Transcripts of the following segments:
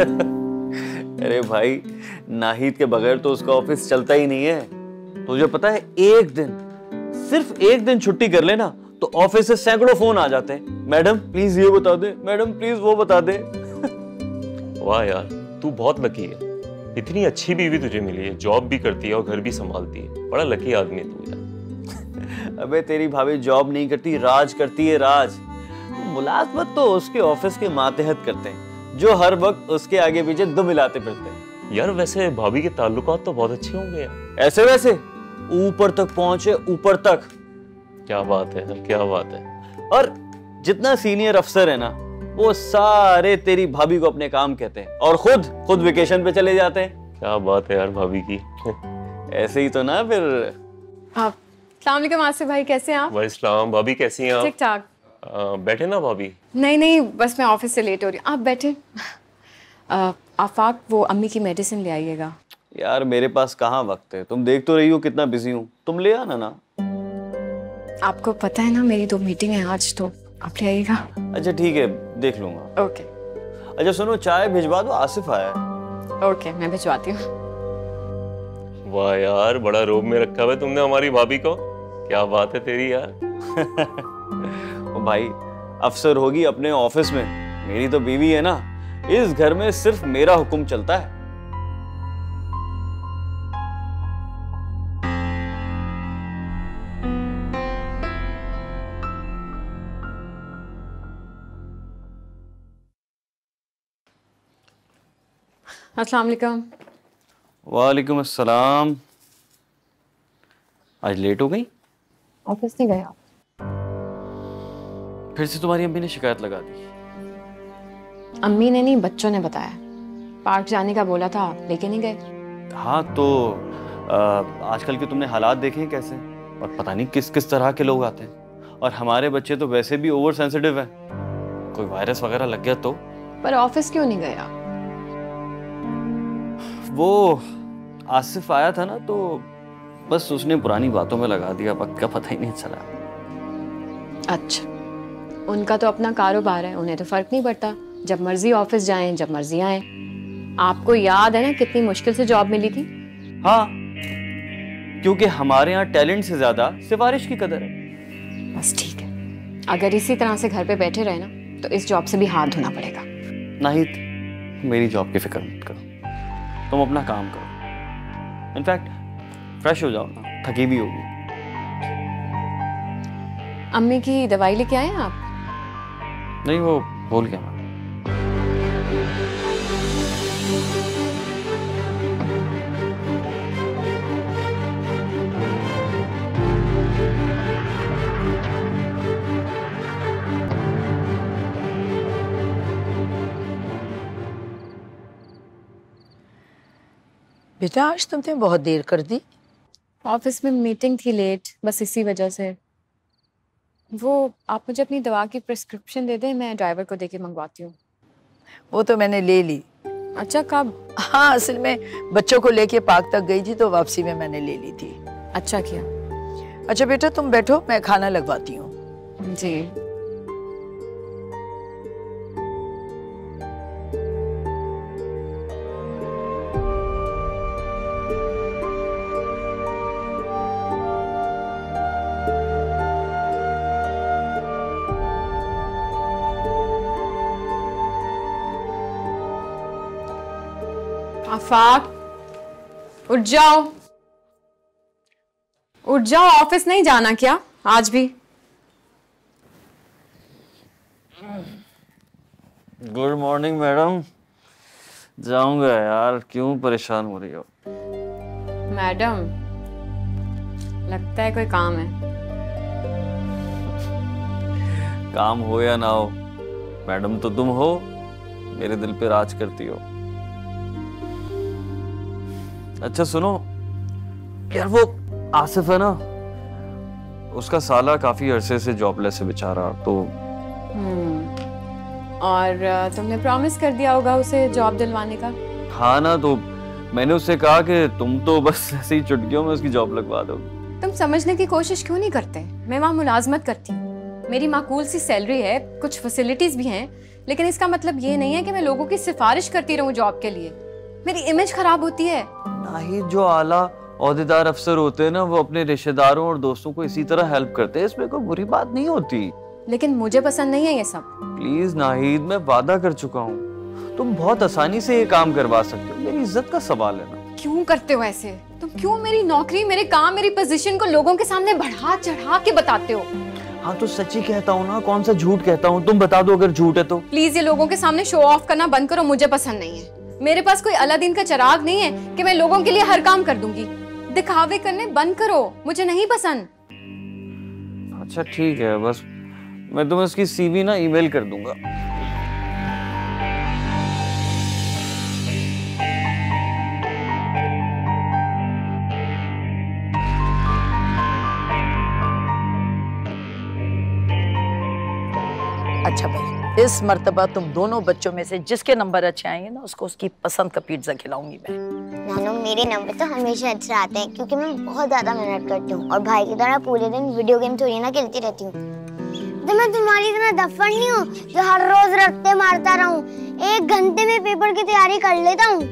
अरे भाई, नाहिद के बगैर तो उसका ऑफिस चलता ही नहीं है। तुझे पता है, एक दिन, सिर्फ एक दिन छुट्टी कर लेना तो ऑफिस से सैकड़ों फोन आ जाते हैं। मैडम प्लीज ये बता दे, मैडम प्लीज वो बता दे। वाह यार, तू बहुत लकी है। इतनी अच्छी बीवी तुझे मिली है, जॉब भी करती है और घर भी संभालती है। बड़ा लकी आदमी है तू यार। अबे तेरी भाभी जॉब नहीं करती, राज करती है, राज। मुलाजमत तो उसके ऑफिस के मातहत करते हैं, जो हर वक्त उसके आगे पीछे दुम मिलाते फिरते हैं। यार वैसे भाभी के ताल्लुकात तो बहुत अच्छे होंगे यार। ऐसे वैसे ऊपर तक पहुंचे, ऊपर तक। क्या बात है, क्या बात है। और जितना सीनियर अफसर है ना, वो सारे तेरी भाभी को अपने काम कहते हैं और खुद वेकेशन पे चले जाते हैं। क्या बात है यार भाभी की। ऐसे ही तो ना फिर। आप अस्सलाम वालेकुम आसिफ भाई, कैसे हैं आप? वालेकुम, भाभी कैसी हैं आप? ठीक ठाक। बैठे ना भाभी। नहीं, बस मैं ऑफिस से लेट हो रही हूँ, आप बैठे। आफाक, वो अम्मी की मेडिसिन ले आइएगा। यार मेरे पास कहाँ वक्त है, तुम देख तो रही हो कितना बिजी हूँ, तुम ले आना ना। आपको पता है ना मेरी 2 मीटिंग है आज, तो आप ले आइएगा। अच्छा ठीक है, देख लूंगा। ओके। अच्छा सुनो, चाय भिजवा दो, आसिफ आया है। ओके, मैं भिजवाती हूँ। वाह यार, बड़ा रोब में रखा है तुमने हमारी भाभी को। क्या बात है तेरी यार। ओ भाई, अफसर होगी अपने ऑफिस में, मेरी तो बीवी है ना। इस घर में सिर्फ मेरा हुक्म चलता है। अस्सलाम वालेकुम। वालेकुम अस्सलाम। आज लेट हो गई? ऑफिस नहीं गए आप? फिर से तुम्हारी अम्मी ने शिकायत लगा दी? अम्मी ने नहीं, बच्चों ने बताया। पार्क जाने का बोला था, लेके नहीं गए। हाँ तो आजकल के तुमने हालात देखे हैं कैसे, और पता नहीं किस किस तरह के लोग आते हैं। और हमारे बच्चे तो वैसे भी ओवर सेंसिटिव है, कोई वायरस वगैरह लग गया तो। पर ऑफिस क्यों नहीं गए आप? वो आसिफ आया था ना, तो बस उसने पुरानी बातों में लगा दिया, वक्त का पता ही नहीं चला। अच्छा, उनका तो अपना कारोबार है, उन्हें तो फर्क नहीं पड़ता, जब मर्जी ऑफिस जाएं, जब मर्जी आएं। आपको याद है ना कितनी मुश्किल से जॉब मिली थी? हाँ, क्योंकि हमारे यहाँ टैलेंट से ज्यादा सिफारिश की कदर है। बस ठीक है, अगर इसी तरह से घर पे बैठे रहे ना, तो इस जॉब से भी हाथ धोना पड़ेगा। नाहिद, मेरी जॉब की फिक्र मत करो, तुम अपना काम करो। इनफैक्ट फ्रेश हो जाओ ना, थकी भी होगी। अम्मी की दवाई लेके आए हैं आप? नहीं, वो भूल गया मैं। बेटा, आज तुमने बहुत देर कर दी। ऑफिस में मीटिंग थी लेट, बस इसी वजह से। वो आप मुझे अपनी दवा की प्रिस्क्रिप्शन दे दें, मैं ड्राइवर को देके मंगवाती हूँ। वो तो मैंने ले ली। अच्छा, कब? हाँ, असल में बच्चों को लेके पार्क तक गई थी, तो वापसी में मैंने ले ली थी। अच्छा किया। अच्छा बेटा, तुम बैठो, मैं खाना लगवाती हूँ। जी। आफाक, उठ जाओ, उठ जाओ, ऑफिस नहीं जाना क्या आज भी? Good morning madam. जाऊंगा यार, क्यों परेशान हो रही हो? मैडम, लगता है कोई काम है। काम हो या ना हो, मैडम तो तुम हो, मेरे दिल पे राज करती हो। अच्छा सुनो यार, वो आसिफ है ना, उसका साला काफी अरसे से जॉबलेस है बेचारा, तो और तुमने प्रॉमिस कर दिया होगा उसे जॉब दिलवाने का। हाँ ना, तो मैंने उससे कहा कि तुम तो बस ऐसे ही चुटकियों में उसकी जॉब लगवा दोगे। तुम समझने की कोशिश क्यों नहीं करते? मैं वहाँ मुलाजमत करती हूँ, मेरी माकूल सी सैलरी है, कुछ फैसिलिटीज भी हैं, लेकिन इसका मतलब ये नहीं है कि मैं लोगों की सिफारिश करती रहूं जॉब के लिए। मेरी इमेज खराब होती है। नाहिद जो आला ओहदेदार अफसर होते हैं ना, वो अपने रिश्तेदारों और दोस्तों को इसी तरह हेल्प करते हैं, इसमें कोई बुरी बात नहीं होती। लेकिन मुझे पसंद नहीं है ये सब। प्लीज नाहिद, मैं वादा कर चुका हूँ, तुम बहुत आसानी से ये काम करवा सकते हो, मेरी इज्जत का सवाल है ना। क्यों करते हो ऐसे? तुम क्यों मेरी नौकरी, मेरे काम, मेरी पोजीशन को लोगों के सामने बढ़ा चढ़ा के बताते हो? हाँ तो सच ही कहता हूँ ना, कौन सा झूठ कहता हूँ? तुम बता दो अगर झूठ है तो। प्लीज ये लोगों के सामने शो ऑफ करना बंद करो, मुझे पसंद नहीं है। मेरे पास कोई अलादीन का चिराग नहीं है कि मैं लोगों के लिए हर काम कर दूंगी। दिखावे करने बंद करो, मुझे नहीं पसंद। अच्छा ठीक है, बस मैं तुम्हें उसकी सीवी ना ईमेल कर दूंगा। अच्छा भाई, इस मर्तबा तुम दोनों बच्चों में से जिसके नंबर अच्छे आएंगे ना, उसको उसकी पसंद का पिज्जा खिलाऊंगी मैं। नानू, मेरे नंबर तो हमेशा अच्छे आते हैं क्योंकि मैं बहुत ज्यादा मेहनत करती हूँ और भाई की तरह पूरे दिन वीडियो गेम थोड़ी ना खेलती रहती हूँ। तो मैं तुम्हारी तरह दफड़ नहीं हूँ जो हर रोज रट्टे मारता रहूँ। 1 घंटे में पेपर की तैयारी कर लेता हूँ।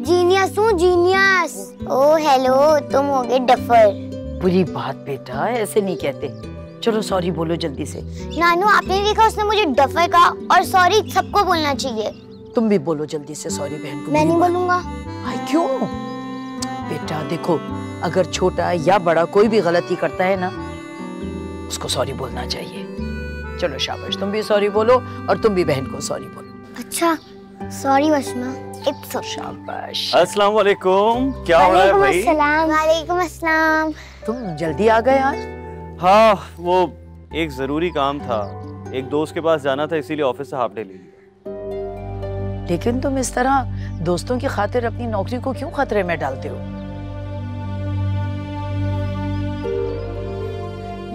जीनियस हूँ, जीनियस। ओ हेलो, तुम हो गए डफर। बुरी बात बेटा, ऐसे नहीं कहते। चलो सॉरी बोलो जल्दी से। नानू, आपने देखा उसने मुझे डफर कहा, और सॉरी सबको बोलना चाहिए। तुम भी बोलो जल्दी से सॉरी बहन को। मैं नहीं बोलूंगा। भाई क्यों? बेटा देखो, अगर छोटा या बड़ा कोई भी गलती करता है ना, उसको सॉरी बोलना चाहिए। चलो शाबाश, तुम भी सॉरी बोलो और तुम भी बहन को सॉरी बोलो। अच्छा, सॉरी वशमा। It's okay. शाबाश। अस्सलाम वालेकुम, क्या हो रहा है भाई? वालेकुम अस्सलाम। तुम जल्दी आ गए आज? हाँ, वो एक जरूरी काम था, एक दोस्त के पास जाना था, इसीलिए ऑफिस से हाफ डे ले लिया। लेकिन तुम इस तरह दोस्तों की खातिर अपनी नौकरी को क्यों खतरे में डालते हो?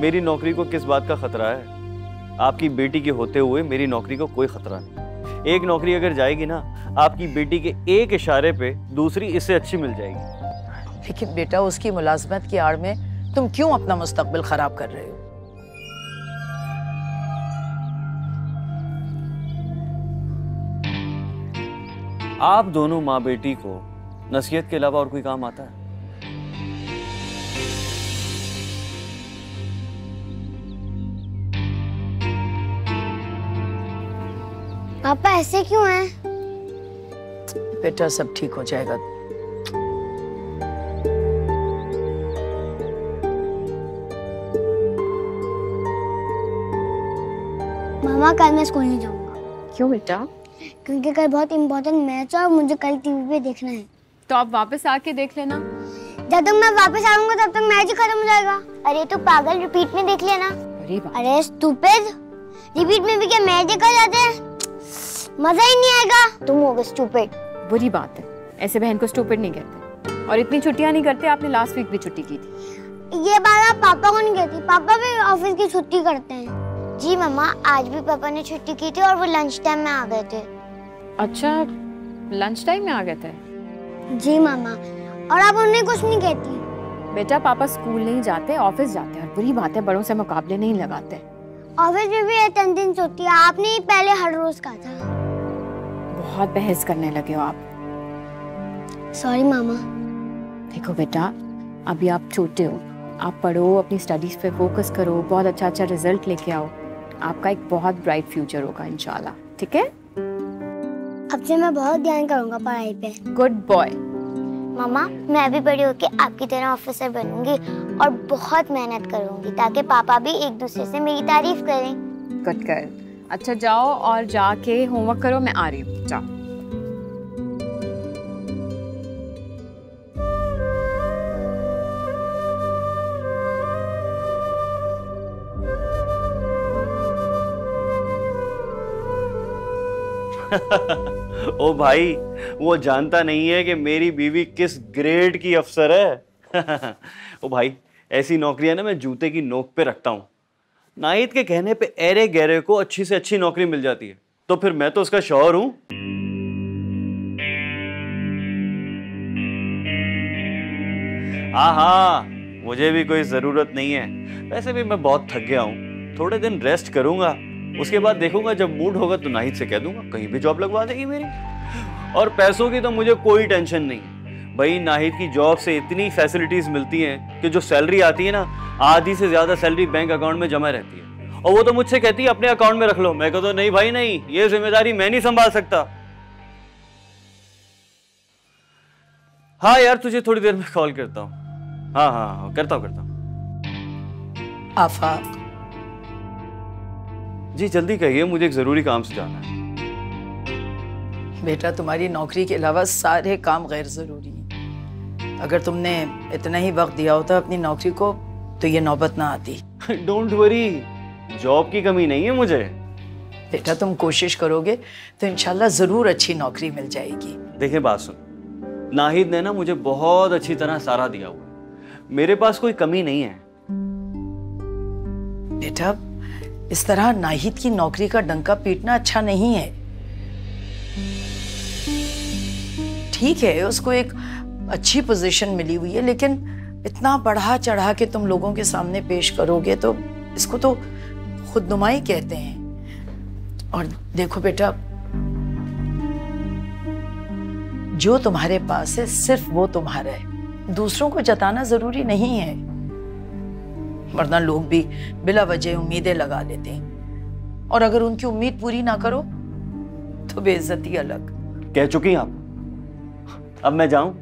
मेरी नौकरी को किस बात का खतरा है? आपकी बेटी के होते हुए मेरी नौकरी को कोई खतरा नहीं। एक नौकरी अगर जाएगी ना, आपकी बेटी के एक इशारे पे दूसरी इससे अच्छी मिल जाएगी। लेकिन बेटा, उसकी मुलाजमत की आड़ में तुम क्यों अपना मुस्तकबिल खराब कर रहे हो? आप दोनों माँ बेटी को नसीहत के अलावा और कोई काम आता है? पापा ऐसे क्यों हैं? बेटा सब ठीक हो जाएगा। मामा, कल मैं स्कूल नहीं जाऊंगा। क्यों बेटा? क्योंकि कल बहुत इम्पोर्टेंट मैच है और मुझे कल टीवी पे देखना है। तो आप वापस आके देख लेना। जब तक मैं वापस आऊंगा तब तक मैच ही खत्म हो जाएगा। अरे तो पागल, रिपीट में देख लेना। अरे स्टूपिड, रिपीट में भी क्या मैच देखा जाता है? मजा ही नहीं आएगा। तुम होगे स्टूपिड। बुरी बात है, ऐसे बहन को स्टूपिड नहीं कहते। और इतनी छुट्टियां नहीं करते। आपने लास्ट वीक भी छुट्टी की थी। ये बात आप पापा को नहीं कहती, पापा भी ऑफिस की छुट्टी करते हैं। जी मम्मा, आज भी पापा ने छुट्टी की थी और वो लंच टाइम में आ गए थे। अच्छा, लंच टाइम में आ गए थे? जी मामा, और आप उन्हें कुछ नहीं कहती? बेटा, पापा स्कूल नहीं जाते, ऑफिस जाते हैं। और बुरी बात है, बड़ों से मुकाबले नहीं लगाते। ऑफिस में भी अटेंडेंस होती है, आपने ही पहले हर रोज कहा था। बहुत बहस करने लगे हो आप। सॉरी मामा। देखो बेटा, अभी आप छोटे हो, आप पढ़ो, अपनी स्टडीज पे फोकस करो, बहुत अच्छा अच्छा रिजल्ट लेके आओ। आपका एक बहुत ब्राइट फ्यूचर होगा इंशाल्लाह, ठीक है? अब से मैं बहुत ध्यान करूंगा पढ़ाई पे। Good boy. मामा, मैं भी बड़ी होकर आपकी तरह ऑफिसर बनूंगी और बहुत मेहनत करूंगी ताकि पापा भी एक दूसरे से मेरी तारीफ करें। Good girl. अच्छा जाओ और जाके होमवर्क करो, मैं आ रही हूँ। जाओ। ओ भाई, वो जानता नहीं है कि मेरी बीवी किस ग्रेड की अफसर है। ओ भाई, ऐसी नौकरियां ना मैं जूते की नोक पे रखता हूँ। नाहिद के कहने पे एरे गहरे को अच्छी से अच्छी नौकरी मिल जाती है, तो फिर मैं तो उसका शौहर हूँ। हाँ, मुझे भी कोई जरूरत नहीं है। वैसे भी मैं बहुत थक गया हूँ, थोड़े दिन रेस्ट करूंगा, उसके बाद देखूंगा, जब मूड होगा तो नाहिद से कह दूंगा कहीं भी जॉब लगवा देगी मेरी। और पैसों की तो मुझे कोई टेंशन नहीं भाई, नाहिद की जॉब से इतनी फैसिलिटीज मिलती हैं कि जो सैलरी आती है ना, आधी से ज्यादा सैलरी बैंक अकाउंट में जमा रहती है। और वो तो मुझसे कहती है अपने अकाउंट में रख लो। मैं कहता नहीं भाई नहीं, ये जिम्मेदारी मैं नहीं संभाल सकता। हाँ यार, तुझे थोड़ी देर में कॉल करता हूँ। हाँ, करता हूँ। आफाक, जी जल्दी कहिए, मुझे एक जरूरी काम से जाना है। बेटा, तुम्हारी नौकरी के अलावा सारे काम गैर जरूरी हैं। अगर तुमने इतना ही वक्त दिया होता अपनी नौकरी को तो ये नौबत ना आती। डोंट वरी, जॉब की कमी नहीं है मुझे। बेटा, तुम कोशिश करोगे तो इंशाल्लाह जरूर अच्छी नौकरी मिल जाएगी। देखिए बात सुन, नाहिद ने ना मुझे बहुत अच्छी तरह सहारा दिया हुआ है, मेरे पास कोई कमी नहीं है। बेटा, इस तरह नाहिद की नौकरी का डंका पीटना अच्छा नहीं है। ठीक है, उसको एक अच्छी पोजीशन मिली हुई है, लेकिन इतना बढ़ा चढ़ा के तुम लोगों के सामने पेश करोगे तो इसको तो खुदनुमाई कहते हैं। और देखो बेटा, जो तुम्हारे पास है सिर्फ वो तुम्हारा है, दूसरों को जताना जरूरी नहीं है। वरना लोग भी बिला वजह उम्मीदें लगा लेते हैं, और अगर उनकी उम्मीद पूरी ना करो तो बेइज्जती अलग। कह चुकी हैं आप, अब मैं जाऊं?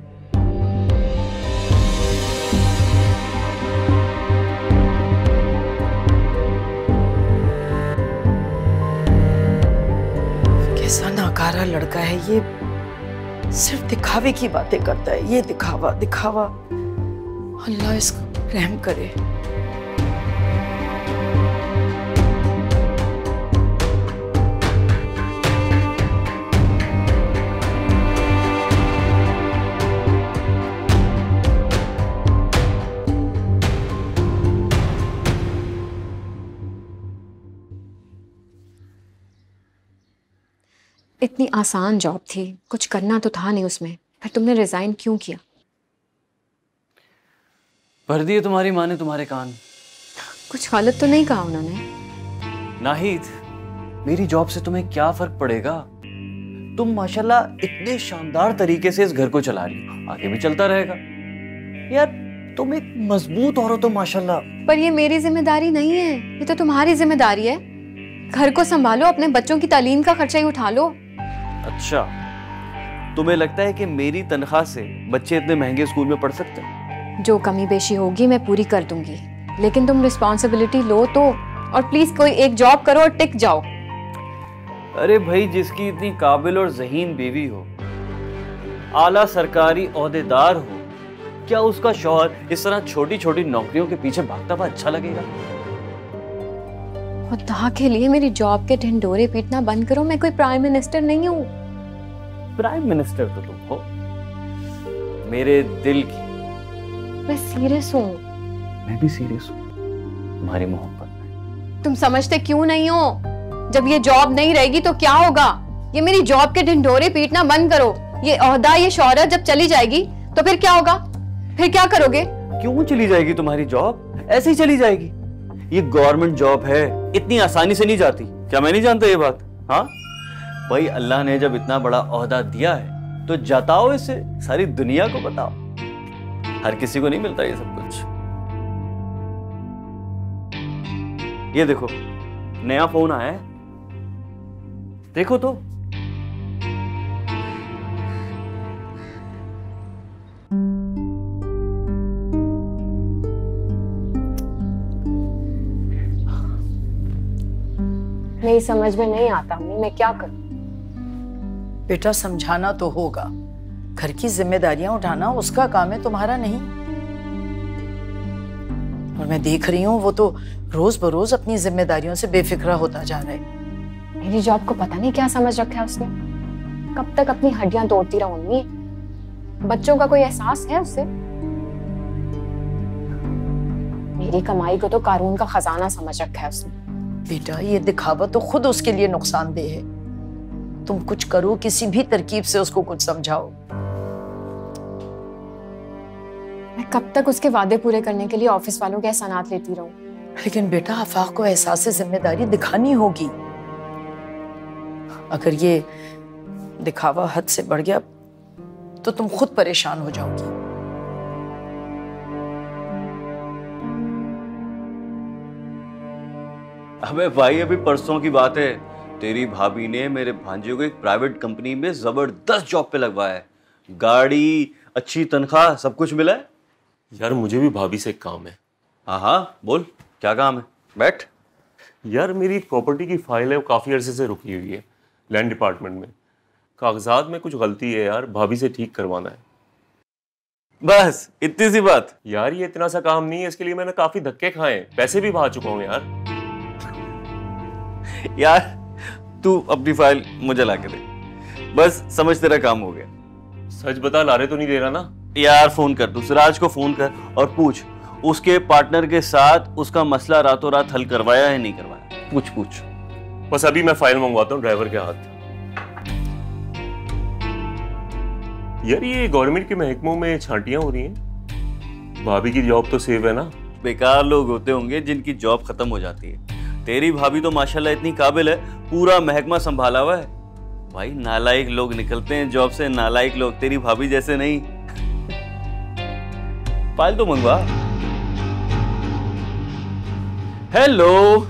कैसा नाकारा लड़का है ये, सिर्फ दिखावे की बातें करता है। ये दिखावा दिखावा, अल्लाह इसको रहम करे। इतनी आसान जॉब थी, कुछ करना तो था नहीं उसमें, फिर तुमने रिजाइन क्यों किया? भर दिए तुम्हारी माँ ने तुम्हारे कान। कुछ गलत तो नहीं कहा उन्होंने? नाहिद, मेरी जॉब से तुम्हें क्या फर्क पड़ेगा? तुम माशाल्लाह इतने शानदार तरीके से इस घर को चला रही हो, आगे भी चलता रहेगा। यार तुम एक मजबूत औरत हो माशाल्लाह। पर ये मेरी जिम्मेदारी नहीं है, ये तो तुम्हारी जिम्मेदारी है। घर को संभालो, अपने बच्चों की तालीम का खर्चा ही उठा लो। अच्छा, तुम्हें लगता है कि मेरी तनख्वाह से बच्चे इतने महंगे स्कूल में पढ़ सकते हैं? जो कमी बेशी होगी मैं पूरी कर दूंगी, लेकिन तुम रिस्पॉन्सिबिलिटी लो तो, और प्लीज कोई एक जॉब करो और टिक जाओ। अरे भाई, जिसकी इतनी काबिल और ज़हीन बीवी हो, आला सरकारी ओहदेदार हो, क्या उसका शौहर इस तरह छोटी छोटी नौकरियों के पीछे भागता हुआ अच्छा लगेगा? खुदा के लिए मेरी जॉब के ढिंढोरे पीटना बंद करो। मैं कोई प्राइम मिनिस्टर नहीं हूँ। प्राइम मिनिस्टर तो तुम हो, मेरे दिल की। मैं सीरियस हूँ। मैं भी सीरियस हूँ तुम्हारी मोहब्बत में। तुम समझते क्यों नहीं हो? जब ये जॉब नहीं रहेगी तो क्या होगा? ये मेरी जॉब के ढिंढोरे पीटना बंद करो। ये ओहदा, ये शौहरत जब चली जाएगी तो फिर क्या होगा? फिर क्या करोगे? क्यों चली जाएगी तुम्हारी जॉब? ऐसे ही चली जाएगी। ये गवर्नमेंट जॉब है, इतनी आसानी से नहीं जाती। क्या मैं नहीं जानता ये बात? हाँ भाई, अल्लाह ने जब इतना बड़ा ओहदा दिया है तो जताओ इसे, सारी दुनिया को बताओ। हर किसी को नहीं मिलता ये सब कुछ। ये देखो, नया फोन आया है, देखो तो। मेरी समझ में नहीं आता अम्मी, मैं क्या करूं? बेटा, समझाना तो होगा, घर की जिम्मेदारियां उठाना उसका काम है, तुम्हारा नहीं। और मैं देख रही हूँ वो तो रोज बरोज अपनी जिम्मेदारियों से बेफिक्रा होता जा रहा है। मेरी जॉब को पता नहीं क्या समझ रखा है उसने। कब तक अपनी हड्डियां तोड़ती रहूंगी? बच्चों का कोई एहसास है उससे? मेरी कमाई को तो कानून का खजाना समझ रखा है उसने। बेटा, ये दिखावा तो खुद उसके लिए नुकसानदेह है। तुम कुछ करो, किसी भी तरकीब से उसको कुछ समझाओ। मैं कब तक उसके वादे पूरे करने के लिए ऑफिस वालों के एहसानात लेती रहूं? लेकिन बेटा आफाक को एहसास जिम्मेदारी दिखानी होगी। अगर ये दिखावा हद से बढ़ गया तो तुम खुद परेशान हो जाओगी। अबे भाई, अभी परसों की बात है, तेरी भाभी ने मेरे भांजे को एक प्राइवेट कंपनी में जबरदस्त जॉब पे लगवाया है। गाड़ी, अच्छी तनख्वाह, सब कुछ मिला है। यार मुझे भी भाभी से एक काम है। हाँ, बोल क्या काम है, बैठ। यार मेरी एक प्रॉपर्टी की फाइल है, वो काफ़ी अरसे से रुकी हुई है लैंड डिपार्टमेंट में। कागजात में कुछ गलती है यार, भाभी से ठीक करवाना है। बस इतनी सी बात? यार ये इतना सा काम नहीं है, इसके लिए मैंने काफ़ी धक्के खाए, पैसे भी बहा चुका हूँ यार। यार तू अपनी फाइल मुझे लाके दे, बस समझ तेरा काम हो गया। सच बता, लारे तो नहीं दे रहा ना? यार फोन कर, तू सिराज को फोन कर और पूछ उसके पार्टनर के साथ उसका मसला रातों रात हल करवाया है नहीं करवाया, पूछ। बस अभी मैं फाइल मंगवाता हूँ ड्राइवर के हाथ। यार ये गवर्नमेंट के महकमों में छांटियां हो रही हैं, भाभी की जॉब तो सेव है ना? बेकार लोग होते होंगे जिनकी जॉब खत्म हो जाती है। तेरी भाभी तो माशाल्लाह इतनी काबिल है, पूरा महकमा संभाला हुआ है। भाई नालायक लोग निकलते हैं जॉब से, नालायक लोग, तेरी भाभी जैसे नहीं। फाइल तो मंगवा। हेलो,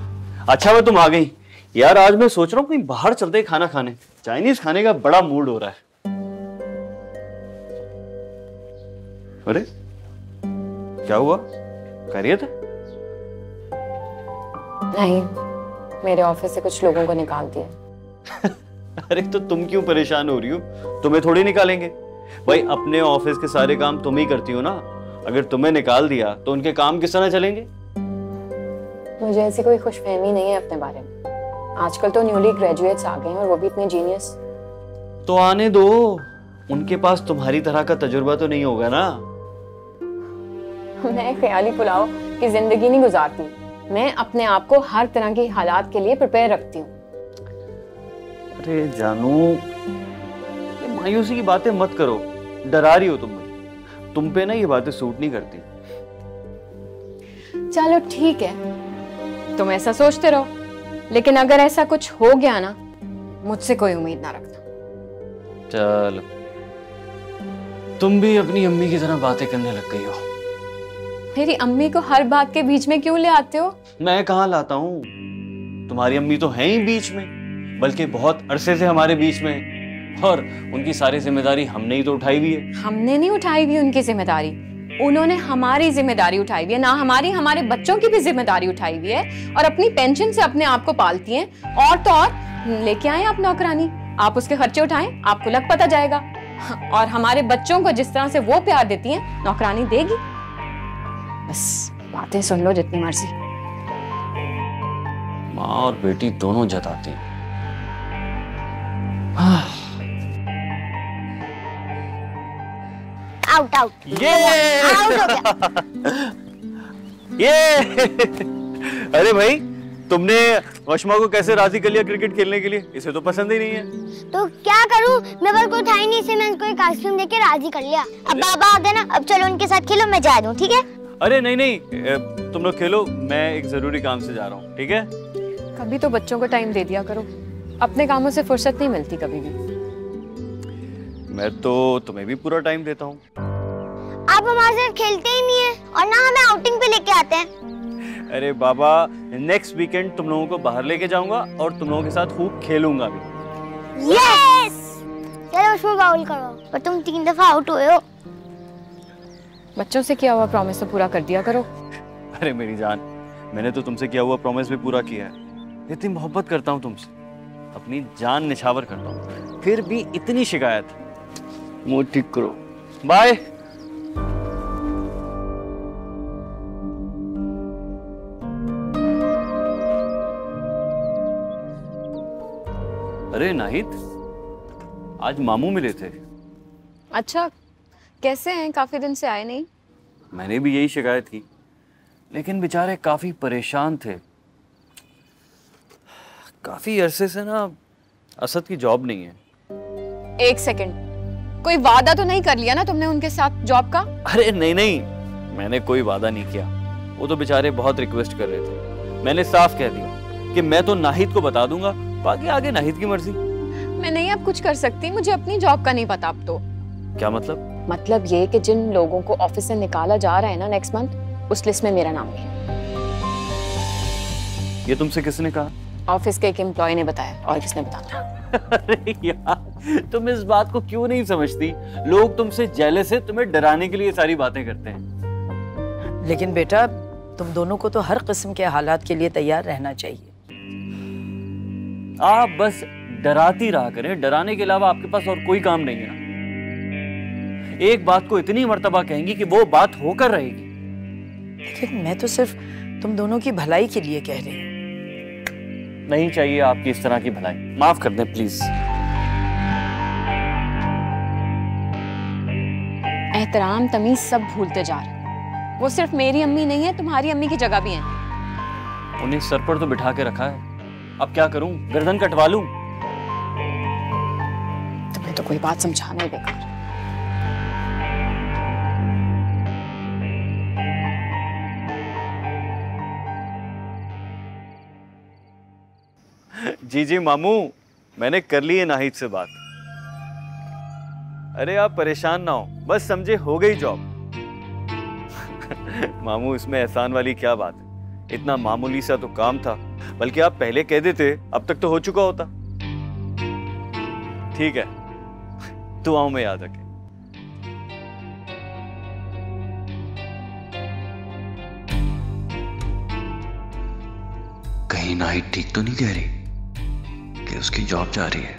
अच्छा मैं तुम आ गई। यार आज मैं सोच रहा हूँ कहीं बाहर चलते हैं खाना खाने, चाइनीज खाने का बड़ा मूड हो रहा है। अरे क्या हुआ, खैरियत है? नहीं, मेरे ऑफिस से कुछ लोगों को निकाल दिया। अरे तो तुम क्यों परेशान हो रही हो, तुम्हें थोड़ी निकालेंगे। भाई अपने ऑफिस के सारे काम तुम ही करती हो ना, अगर तुम्हें निकाल दिया तो उनके काम किस तरह चलेंगे? मुझे ऐसी कोई खुशफहमी नहीं है अपने बारे में। आजकल तो न्यूली ग्रेजुएट्स आ गए हैं और वो भी इतने जीनियस। तो आने दो, उनके पास तुम्हारी तरह का तजुर्बा तो नहीं होगा ना। मैं ख्याली पुलाव की जिंदगी नहीं गुजारती, मैं अपने आप को हर तरह की हालात के लिए प्रिपेयर रखती हूँ। अरे जानू, ये मायूसी की बातें मत करो, डरा रही हो तुम मुझे। तुम पे ना ये बातें सूट नहीं करती। चलो ठीक है, तुम ऐसा सोचते रहो, लेकिन अगर ऐसा कुछ हो गया ना, मुझसे कोई उम्मीद ना रखना। चलो, तुम भी अपनी अम्मी की तरह बातें करने लग गई हो। मेरी अम्मी को हर बात के बीच में क्यों ले आते हो? मैं कहाँ लाता हूँ, तुम्हारी अम्मी तो है ही बीच में, बल्कि बहुत अरसे से हमारे बीच में, और उनकी सारी जिम्मेदारी हमने ही तो उठाई हुई है। हमने नहीं उठाई हुई उनकी जिम्मेदारी, उन्होंने हमारी जिम्मेदारी उठाई हुई है। ना हमारे बच्चों की भी जिम्मेदारी उठाई हुई है, और अपनी पेंशन से अपने आप को पालती हैं। और तो और लेके आए आप नौकरानी, आप उसके खर्चे उठाएं, आपको लग पता जाएगा। और हमारे बच्चों को जिस तरह से वो प्यार देती हैं, नौकरानी देगी। बस बातें सुन लो जितनी मर्जी। माँ और बेटी दोनों जताती हैं। आउट आउट ये आउट हो गया। ये अरे भाई, तुमने वशमा को कैसे राजी कर लिया क्रिकेट खेलने के लिए? इसे तो पसंद ही नहीं है। तो क्या करूं, मेरे पास कोई था ही नहीं, इसे मैंने कोई आइसक्रीम देके राजी कर लिया। अब बाबा आ गए ना, अब चलो उनके साथ खेलो, मैं जा दूं, ठीक है? अरे नहीं, तुम लोग खेलो, मैं एक जरूरी काम से जा रहा हूँ, ठीक है? कभी तो बच्चों को टाइम दे दिया करो, अपने कामों से फुर्सत नहीं मिलती कभी भी। मैं तो तुम्हें भी पूरा टाइम देता हूँ। आप हमारे साथ खेलते ही नहीं है, और ना हमें आउटिंग पे लेके आते हैं। अरे बाबा, नेक्स्ट वीकेंड तुम लोगों को बाहर लेके जाऊंगा और तुम लोगों के साथ खूब खेलूंगा भी। यस, चलो उसमें बाउल करो। पर तुम 3 दफा आउट हुए हो। बच्चों से किया हुआ प्रॉमिस तो पूरा कर दिया करो। अरे मेरी जान, मैंने तो तुमसे किया हुआ प्रॉमिस भी पूरा किया है। इतनी मोहब्बत करता हूँ तुमसे, अपनी जान निछावर करता हूँ, फिर भी इतनी शिकायत। मुंह ठीक करो, बाय। अरे नाहिद, आज मामू मिले थे। अच्छा, कैसे हैं? काफी दिन से आए नहीं। मैंने भी यही शिकायत की, लेकिन बेचारे काफी परेशान थे। काफी अरसे से ना असद की जॉब नहीं है। एक सेकंड, कोई वादा तो नहीं कर लिया ना तुमने उनके साथ जॉब का? अरे नहीं, मैंने कोई वादा नहीं किया। वो तो बेचारे बहुत रिक्वेस्ट कर रहे थे। मैंने साफ कह दिया कि मैं तो नाहिद को बता दूंगा, बाकी आगे नाहिद की मर्जी। मैं नहीं अब कुछ कर सकती, मुझे अपनी जॉब का नहीं पता अब तो। क्या मतलब? मतलब ये कि जिन लोगों को ऑफिस से निकाला जा रहा है ना नेक्स्ट मंथ, उस लिस्ट में मेरा नाम भी है। ये तुमसे किसने कहा? ऑफिस के एक एम्प्लॉय ने बताया, और किसने बताया? अरे यार, तुम इस बात को क्यों नहीं समझती? लोग तुमसे जेलस है, तुम्हें डराने के लिए सारी बातें करते हैं। लेकिन बेटा, तुम दोनों को तो हर किस्म के हालात के लिए तैयार रहना चाहिए। आप बस डराती रहा करें, डराने के अलावा आपके पास और कोई काम नहीं है ना। एक बात को इतनी मर्तबा कहेंगी कि वो बात होकर रहेगी। लेकिन मैं तो सिर्फ तुम दोनों की भलाई के लिए कह रही हूँ। नहीं चाहिए आपकी इस तरह की भलाई, माफ कर दें प्लीज। एहतराम तमीज सब भूलते जा रहे। वो सिर्फ मेरी अम्मी नहीं है, तुम्हारी अम्मी की जगह भी है। उन्हें सर पर तो बिठा के रखा है, अब क्या करूं? गर्दन कटवा लूं? तुम्हें तो कोई बात समझाना ही बेकार। जी जी मामू, मैंने कर ली है नाहिद से बात। अरे आप परेशान ना हो, बस समझे हो गई जॉब। मामू, इसमें एहसान वाली क्या बात है? इतना मामूली सा तो काम था, बल्कि आप पहले कह देते अब तक तो हो चुका होता। ठीक है, दुआओं में याद रखें। कहीं नाहिद ठीक तो नहीं कह रही कि उसकी जॉब जा रही है?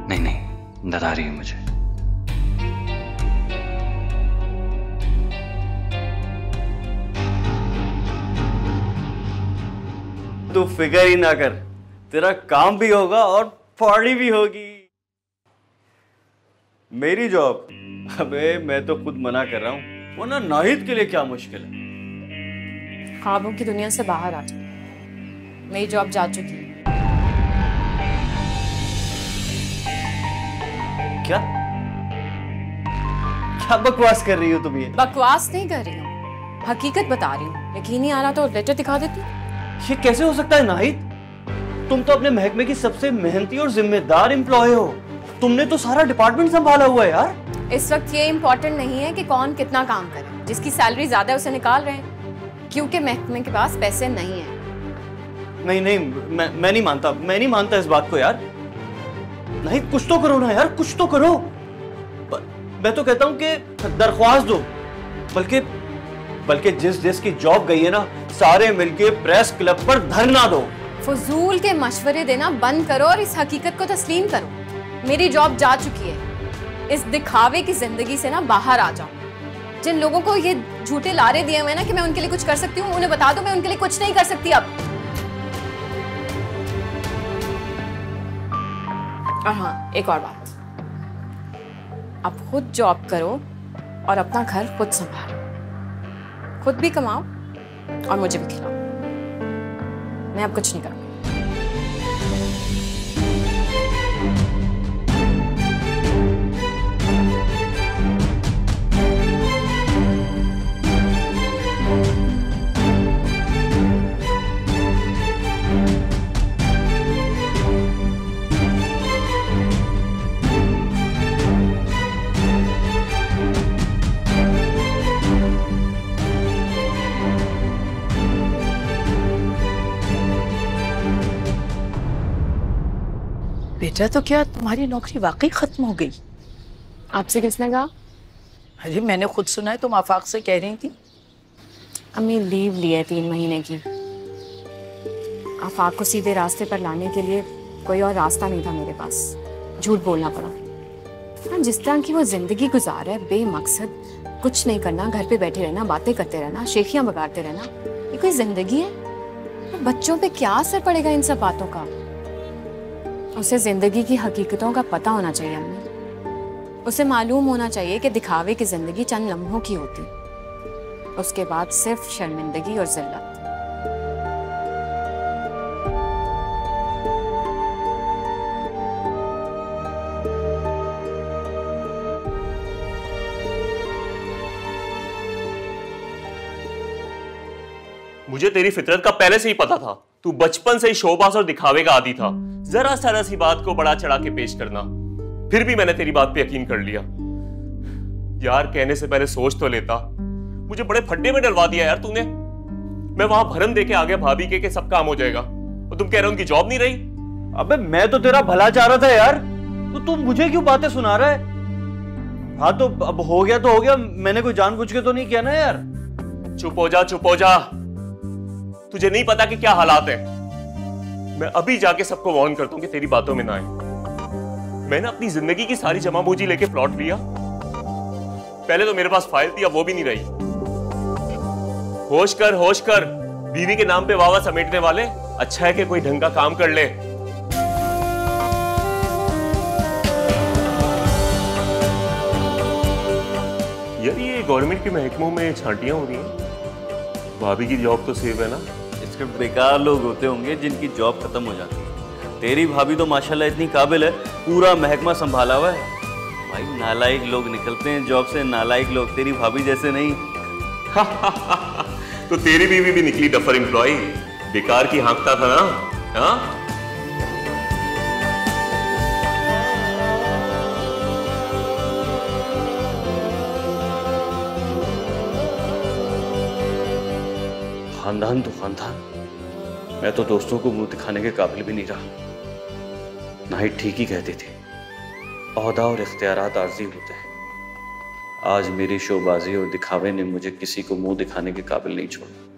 नहीं नहीं, डरा रही है मुझे। तू फिक्र ही ना कर, तेरा काम भी होगा और पार्टी भी होगी। मेरी जॉब? अबे मैं तो खुद मना कर रहा हूं, वरना नाहिद के लिए क्या मुश्किल है। ख्वाबों की दुनिया से बाहर आ जाओ, मेरी जॉब जा चुकी है। क्या क्या बकवास कर रही हो तुम? ये बकवास नहीं कर रही हूँ, हकीकत बता रही हूँ। यकीन नहीं आ रहा तो लेटर दिखा देती। ये कैसे हो सकता है नाहिद? तुम तो अपने महकमे की सबसे मेहनती और जिम्मेदार एम्प्लॉय हो। तुमने तो सारा डिपार्टमेंट संभाला हुआ है यार। इस वक्त ये इम्पोर्टेंट नहीं है कि कौन कितना काम करे, जिसकी सैलरी ज्यादा है उसे निकाल रहे हैं क्योंकि महकमे के पास पैसे नहीं है। नहीं नहीं, मैं नहीं मानता, मैं नहीं मानता इस बात को यार। नहीं, कुछ तो करो ना यार, कुछ तो करो। मैं तो कहता हूं कि दरख्वास्त दो, बल्कि जिस की जॉब गई है ना, सारे मिलके प्रेस क्लब पर धरना दो। फजूल के मशवरे देना बंद करो और इस हकीकत को तस्लीम करो, मेरी जॉब जा चुकी है। इस दिखावे की जिंदगी से ना बाहर आ जाओ। जिन लोगों को ये झूठे लारे दिए हुए ना कि मैं उनके लिए कुछ कर सकती हूँ, उन्हें बता दो मैं उनके लिए कुछ नहीं कर सकती अब। और हाँ, एक और बात, अब खुद जॉब करो और अपना घर खुद संभालो, खुद भी कमाओ और मुझे भी खिलाओ। मैं अब कुछ नहीं करूँगी। बेटा, तो क्या तुम्हारी नौकरी वाकई खत्म हो गई? आपसे किसने कहा? अरे मैंने खुद सुना है, तुम आफाक से कह रही थी। अम्मी लीव ली है 3 महीने की। आफाक को सीधे रास्ते पर लाने के लिए कोई और रास्ता नहीं था मेरे पास, झूठ बोलना पड़ा। जिस तरह की वो जिंदगी गुजार है, बेमकसद कुछ नहीं करना, घर पे बैठे रहना, बातें करते रहना, शेखियां बगाड़ते रहना, ये कोई जिंदगी है? तो बच्चों पे क्या असर पड़ेगा इन सब बातों का? उसे जिंदगी की हकीकतों का पता होना चाहिए अम्मी। उसे मालूम होना चाहिए कि दिखावे की जिंदगी चंद लम्हों की होती, उसके बाद सिर्फ शर्मिंदगी और जिल्लत। मुझे तेरी फितरत का पहले से ही पता था। तू बचपन से ही शोबाज और दिखावे का आदी था, जरा सारा सी बात को बड़ा चढ़ा के पेश करना। फिर भी मैंने तेरी बात पे यकीन कर लिया। यार कहने से पहले सोच तो लेता। मुझे बड़े फड्डे में डलवा दिया यार तूने। मैं वहां भरम दे के आ गया भाभी के सब काम हो जाएगा, और तुम कह रहे हो उनकी जॉब नहीं रही। अबे मैं तो तेरा भला चाह रहा था यार, तो तुम मुझे क्यों बातें सुना रहा है? हाँ तो अब हो गया तो हो गया, मैंने कोई जानबूझ के तो नहीं किया ना यार। चुप हो जा, चुप हो जा। तुझे नहीं पता कि क्या हालात है। मैं अभी जाके सबको वार्न करता हूं कि तेरी बातों में ना आए। मैंने अपनी जिंदगी की सारी जमा पूंजी लेके प्लॉट लिया। पहले तो मेरे पास फाइल थी, अब वो भी नहीं रही। होश कर, होश कर। बीवी के नाम पे वावा समेटने वाले, अच्छा है कि कोई ढंग का काम कर ले। यार ये गवर्नमेंट के महकमों में छांटियां हो रही हैं। भाभी की जॉब तो सेव है ना। इसके बेकार लोग होते होंगे जिनकी जॉब खत्म हो जाती है। तेरी भाभी तो माशाल्लाह इतनी काबिल है, पूरा महकमा संभाला हुआ है। भाई नालायक लोग निकलते हैं जॉब से, नालायक लोग, तेरी भाभी जैसे नहीं। तो तेरी बीवी भी निकली डफर एम्प्लॉय, बेकार की हाँकता था ना। हाँ खानदान तो खानदान, मैं तो दोस्तों को मुंह दिखाने के काबिल भी नहीं रहा। नाहिद ठीक ही कहती थी, ओहदा और इख्तियारात आर्जी होते हैं। आज मेरी शोबाजी और दिखावे ने मुझे किसी को मुंह दिखाने के काबिल नहीं छोड़ा।